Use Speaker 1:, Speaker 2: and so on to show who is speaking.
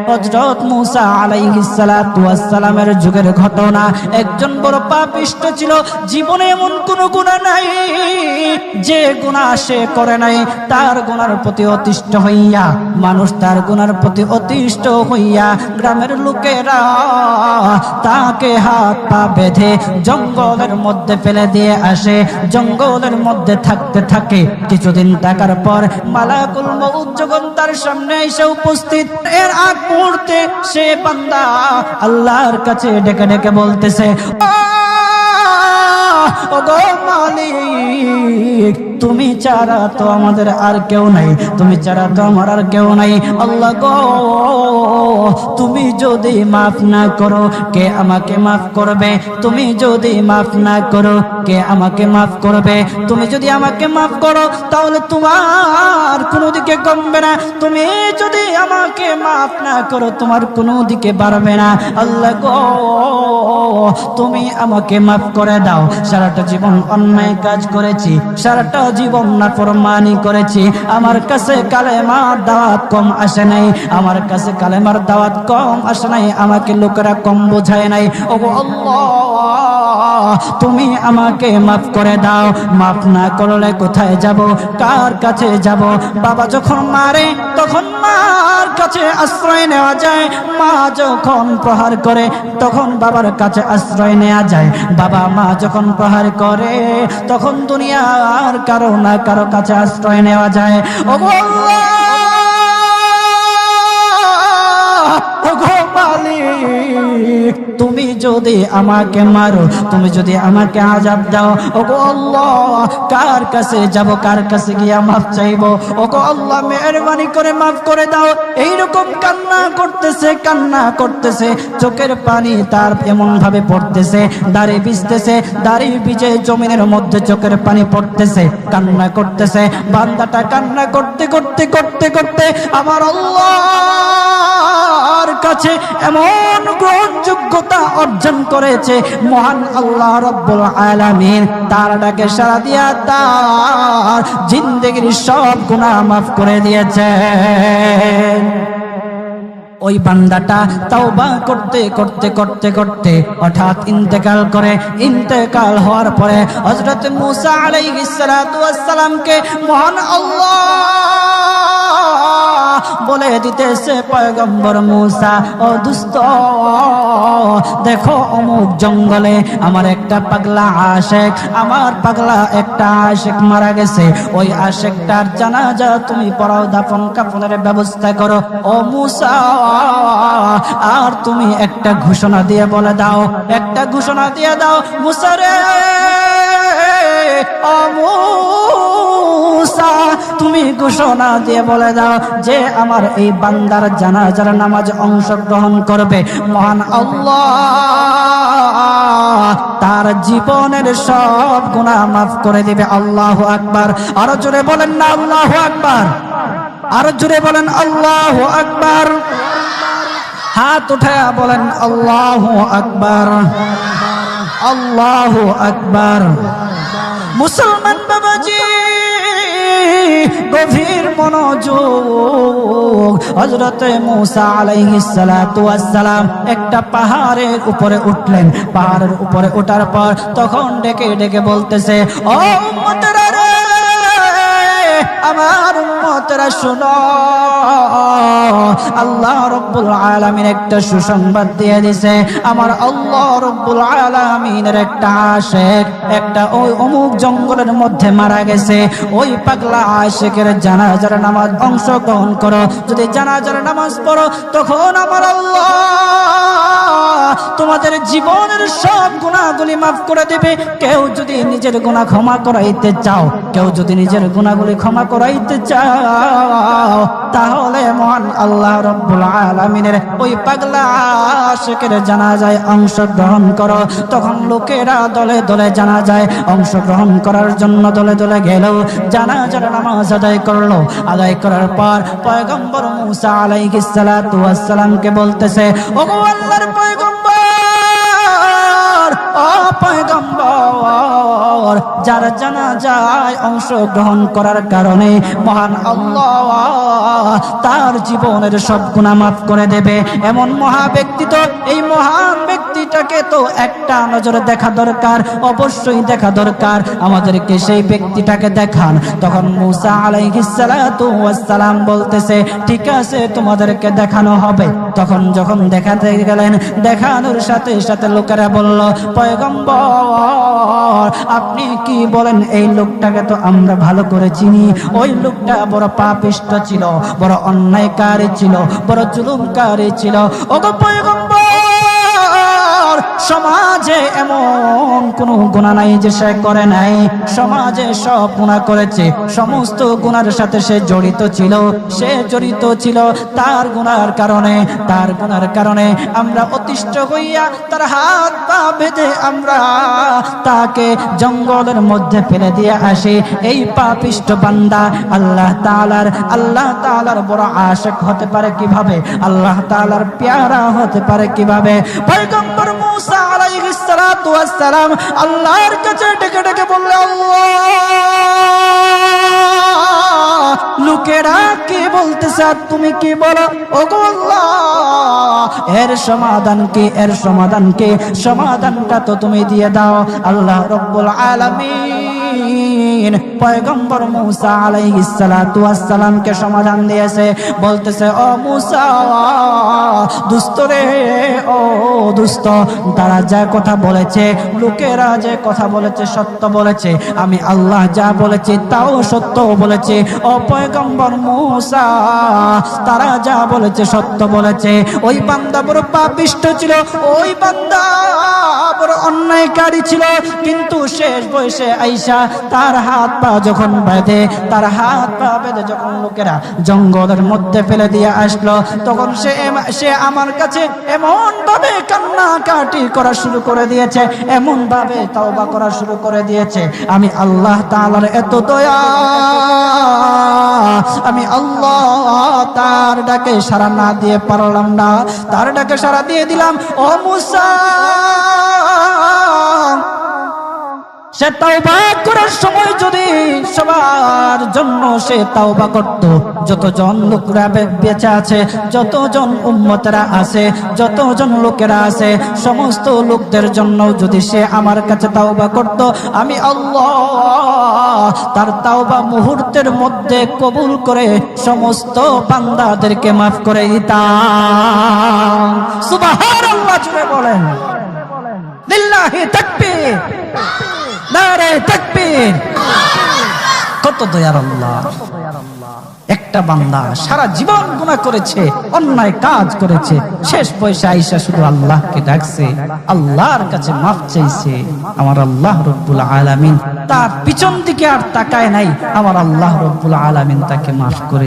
Speaker 1: হযরত মুসা আলাইহিস সালাতু ওয়াস সালামের যুগের ঘটনা। একজন বড় পাপিষ্ট ছিল, জীবনে এমন কোন গুনাহ নাই যে গুনাহ সে করে নাই। তার গুনার প্রতি অতিষ্ঠ হইয়া, মানুষ তার গুনার প্রতি অতিষ্ঠ হইয়া গ্রামের লোকেরা তাকে হাত পা বেঁধে জঙ্গলের মধ্যে ফেলে দিয়ে আসে। জঙ্গলের মধ্যে থাকতে থাকে, কিছুদিন থাকার পর মালাকুল মউত যখন তার সামনে এসে উপস্থিত, এর আগ মুহূর্তে সে বান্দা আল্লাহর কাছে ডেকে ডেকে বলতেছে, ওগো মালিক, তুমি ছাড়া তো আমাদের আর কেউ নাই, তুমি ছাড়া তো আমার আর কেউ নাই। আল্লাহ গো, তুমি যদি মাফ না করো কে আমাকে মাফ করবে? তুমি যদি মাফ না করো কে আমাকে মাফ করবে? তুমি যদি আমাকে মাফ করো তাহলে তোমার কোনো দিকে কমবে না, তুমি যদি আমাকে মাফ না করো তোমার কোনো দিকে বাড়বে না। আল্লাহ গো, তুমি আমাকে মাফ করে দাও। সারাটা জীবন অন্যায় কাজ করেছি, সারাটা জীবন নাফরমানি করেছি, আমার কাছে কালেমার দাওয়াত কম আসে নাই, আমার কাছে কালেমার দাওয়াত কম আসে নাই, আমাকে লোকেরা কম বোঝায় নাই। ওগো আল্লাহ, তুমি আমাকে মাফ করে দাও। মাফ না করলে কোথায় যাব, কার কাছে যাব? বাবা যখন মারে তখন মার কাছে আশ্রয় নেওয়া যায়, মা যখন প্রহার করে তখন বাবার কাছে আশ্রয় নেওয়া যায়, বাবা মা যখন প্রহার করে তখন দুনিয়ার কারো না কারো কাছে আশ্রয় নেওয়া যায়। ওগো আল্লাহ, ওগো মালিক, তুমি যদি আমাকে মারো, তুমি যদি আমাকে আযাব দাও, ওগো আল্লাহ, কার কাছে যাব, কার কাছে গিয়া মাফ চাইবো? ওগো আল্লাহ, মেহেরবানি করে মাফ করে দাও। এইরকম কান্না করতেছে, কান্না করতেছে, চোখের পানি তার এমন ভাবে পড়তেছে, দাড়ি ভিজতেছে, দাড়ি ভিজে জমিনের মধ্যে চোখের পানি পড়তেছে, কান্না করতেছে। বান্দাটা কান্না করতে করতে করতে করতে আমার আল্লাহর কাছে এমন গ্রহণযোগ্যতা অর্জন করেছে, মহান আল্লাহ রাব্বুল আলামিন তার ডাকে সাড়া দিয়া তার জিন্দেগির সব গুনাহ মাফ করে দিয়েছেন। ওই বান্দাটা তাওবা করতে করতে করতে করতে হঠাৎ ইন্তেকাল করে। ইন্তেকাল হওয়ার পরে হযরত মুসা আলাইহিস সালাতু ওয়াস সালামকে মহান আল্লাহ বলে দিতেছে, পয়গম্বর মুসা, ও দুস্ত, দেখো অমুক জঙ্গলে আমার একটা পাগলা আশেক, আমার পাগলা একটা আশেক মারা গেছে, ওই আশেকটার জানাজা তুমি পড়াও, দাফন কাফনের ব্যবস্থা করো। ও মুসা, আর তুমি একটা ঘোষণা দিয়ে বলে দাও, একটা ঘোষণা দিয়ে দাও, মুসা রে, ও মুসা, তুমি ঘোষণা দিয়ে বলে দাও যে আমার এই বান্দার জানাজার নামাজ অংশগ্রহণ করবে, মহান আল্লাহ তার জীবনের সব গুনাহ মাফ করে দিবে। আল্লাহু আকবার। আরো জোরে বলেন না আল্লাহু আকবার, আরো জোরে বলেন আল্লাহু আকবার। হাত উঠায়া বলেন আল্লাহু আকবার, আল্লাহু আকবার। মুসলমান বাবাজি, গভীর মনোযোগ। হযরত মুসা আলাইহিস সালাতু ওয়াস সালাম একটা পাহাড়ের উপরে উঠলেন। পাহাড়ের উপরে ওঠার পর তখন ডেকে ডেকে বলতেছে, ও উম্মতেরা রে, আমার উম্মতেরা শোনো, আল্লাহ রাব্বুল আলামিন একটা সুসংবাদ দিয়ে দিয়েছে। আমার আল্লাহ রাব্বুল আলামিনের একটা আশিক একটা ওই অমুক জঙ্গলের মধ্যে মারা গেছে, ওই পাগলা আশিকের জানাজার নামাজ অংশগ্রহণ করো। যদি জানাজার নামাজ পড়ো তখন আমার আল্লাহ তোমাদের জীবনের সব গুনাহগুলি মাফ করে দেবে। কেউ যদি নিজের গুনাহ ক্ষমা করাইতে চাও, কেউ যদি নিজের গুনাহগুলি ক্ষমা করাইতে চাও, তাহলে মহান আল্লাহ রাব্বুল আলামিনের ওই পাগলা আশিকের জানাজায় অংশগ্রহণ করো। তখন লোকেরা দলে দলে জানাজায় অংশগ্রহণ করার জন্য দলে দলে গেল, জানাজার নামাজ আদায় করলো। আদায় করার পর পয়গম্বর মুসা আলাইহিস সালাতু ওয়াস সালামকে বলতেছে, ওগো আল্লাহর পয়গম্বর, ও পয়গম্বর, যার জানাজায় অংশগ্রহণ করার কারণে মহান আল্লাহ তার জীবনের সব গুনাহ মাফ করে দেবে। এমন মহা ব্যক্তি, তো এই মহান ব্যক্তিটাকে তো একটা নজরে দেখা দরকার, অবশ্যই দেখা দরকার। আমাদেরকে সেই ব্যক্তিটাকে দেখান। তখন মূসা আলাইহিস সালাতু ওয়াস সালাম বলতেছে, ঠিক আছে, তোমাদেরকে দেখানো হবে। তখন যখন দেখাতে গেলেন, দেখানোর সাথে সাথে লোকেরা বলল, পয়গম্বর আপনি কি বলেন, এই লোকটাকে তো আমরা ভালো করে চিনি। ওই লোকটা বড় পাপিষ্ঠ ছিল, বড় অন্যায়কারী ছিল, বড় জুলুমকারী ছিল। ওগো পয়গম্বর, সমাজে এমন কোন গুনাহ নাই যে সে করে নাই। সমাজে সব গুনাহ করেছে, সমস্ত গুনার সাথে সে জড়িত ছিল। তার গুনার কারণে আমরা অতিষ্ঠ হইয়া তার হাত পা বেঁধে আমরা তাকে জঙ্গলের মধ্যে ফেলে দিয়ে আসি। এই পাপিষ্ঠ বান্দা আল্লাহ তাআলার বড় আশিক হতে পারে কিভাবে? আল্লাহ তাআলার পেয়ারা হতে পারে কিভাবে? পয়গম্বর মূসা আলাইহিস সালাতু ওয়াস সালাম আল্লাহর কাছে ডেকে ডেকে বললেন, আল্লাহ, লোকেরা কি বলতেছে আর তুমি কি বলো? ওগো আল্লাহ, এর সমাধান কি? সমাধানটা তো তুমি দিয়ে দাও। আল্লাহ রাব্বুল আলামিন পয়গম্বর মূসা আলাইহিস সালাতু ওয়াস সালামকে সমাধান দিয়েছে। বলতেছে, ও মূসা দুষ্ট রে, ও দুষ্ট, তারা যা কথা বলেছে, লোকেরা যে কথা বলেছে সত্য বলেছে। আমি আল্লাহ যা বলেছি তাও সত্য বলেছে। ও পয়গম্বর মূসা, তারা যা বলেছে সত্য বলেছে। ওই বান্দা বড় পাপিষ্ঠ ছিল, ওই বান্দা বড় অন্যায়কারী ছিল, কিন্তু শেষ বয়সে আইসা তার হাত পা যখন বেঁধে যখন লোকেরা জঙ্গলের মধ্যে ফেলে দিয়ে আসলো, তখন সে আমার কাছে এমন ভাবে কান্নাকাটি করা শুরু করে দিয়েছে, এমন ভাবে তওবা করা শুরু করে দিয়েছে। আমি আল্লাহ তাআলার এত দয়া, আমি আল্লাহ তার ডাকে সাড়া না দিয়ে পারলাম না, তার ডাকে সাড়া দিয়ে দিলাম। ও মূসা, সে তাওবা করার সময় যদি সবার জন্য সে তাওবা করত, যতজন লোকেরা বেঁচে আছে, যতজন উম্মতেরা আছে, যতজন লোকেরা আছে, সমস্ত লোকদের জন্য যদি সে আমার কাছে তাওবা করত, আমি আল্লাহ তার তাওবা মুহূর্তের মধ্যে কবুল করে সমস্ত বান্দাদেরকে মাফ করে দিতাম। সুবহানাল্লাহ, জুড়ে বলেন লিল্লাহি তাকবীর, নারে তাকবীর। কত দয়ার আল্লাহ! একটা বান্দা সারা জীবন গুনাহ করেছে, অন্যায় কাজ করেছে, শেষ বয়সে আইসা শুধু আল্লাহকে ডাকছে, আল্লাহর কাছে মাফ চাইছে। আমার আল্লাহ রব্বুল আলামিন তার পিছন দিকে আর তাকায় নাই। আমার আল্লাহ রব্বুল আলামিন তাকে মাফ করে